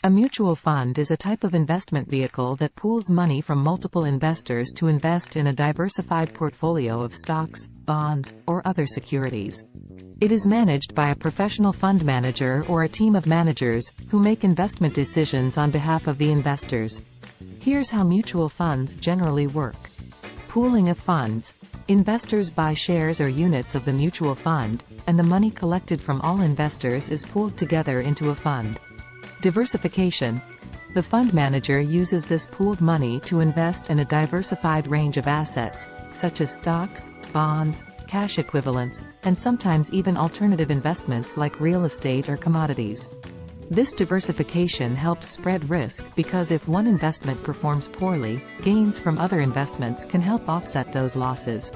A mutual fund is a type of investment vehicle that pools money from multiple investors to invest in a diversified portfolio of stocks, bonds, or other securities. It is managed by a professional fund manager or a team of managers, who make investment decisions on behalf of the investors. Here's how mutual funds generally work. Pooling of funds. Investors buy shares or units of the mutual fund, and the money collected from all investors is pooled together into a fund. Diversification. The fund manager uses this pooled money to invest in a diversified range of assets, such as stocks, bonds, cash equivalents, and sometimes even alternative investments like real estate or commodities. This diversification helps spread risk because if one investment performs poorly, gains from other investments can help offset those losses.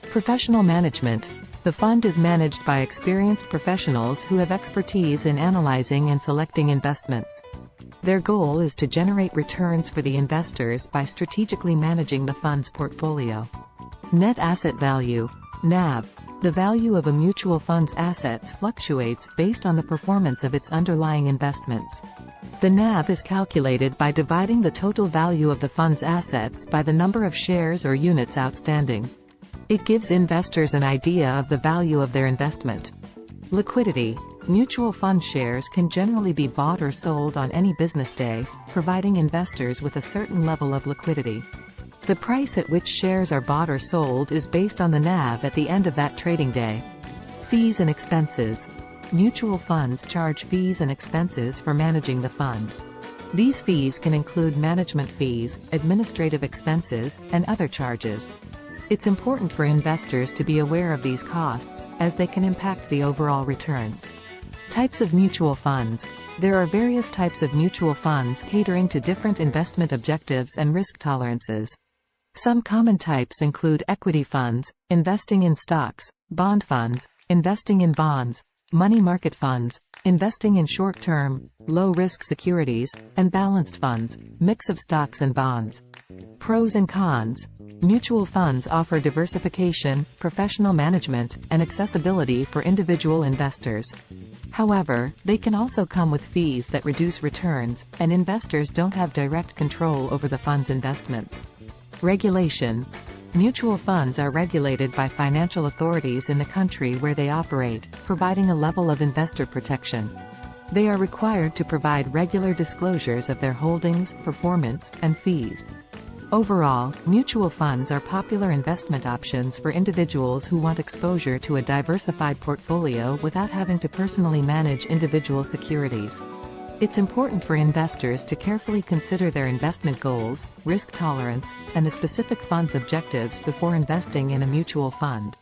Professional management. The fund is managed by experienced professionals who have expertise in analyzing and selecting investments. Their goal is to generate returns for the investors by strategically managing the fund's portfolio. Net asset value, NAV. The value of a mutual fund's assets fluctuates based on the performance of its underlying investments. The NAV is calculated by dividing the total value of the fund's assets by the number of shares or units outstanding. It gives investors an idea of the value of their investment. Liquidity. Mutual fund shares can generally be bought or sold on any business day, providing investors with a certain level of liquidity. The price at which shares are bought or sold is based on the NAV at the end of that trading day. Fees and expenses. Mutual funds charge fees and expenses for managing the fund. These fees can include management fees, administrative expenses, and other charges. It's important for investors to be aware of these costs, as they can impact the overall returns. Types of mutual funds. There are various types of mutual funds catering to different investment objectives and risk tolerances. Some common types include equity funds, investing in stocks, bond funds, investing in bonds, money market funds, investing in short-term, low-risk securities, and balanced funds, mix of stocks and bonds. Pros and cons. Mutual funds offer diversification, professional management, and accessibility for individual investors. However, they can also come with fees that reduce returns, and investors don't have direct control over the fund's investments. Regulation. Mutual funds are regulated by financial authorities in the country where they operate, providing a level of investor protection. They are required to provide regular disclosures of their holdings, performance, and fees. Overall, mutual funds are popular investment options for individuals who want exposure to a diversified portfolio without having to personally manage individual securities. It's important for investors to carefully consider their investment goals, risk tolerance, and the specific fund's objectives before investing in a mutual fund.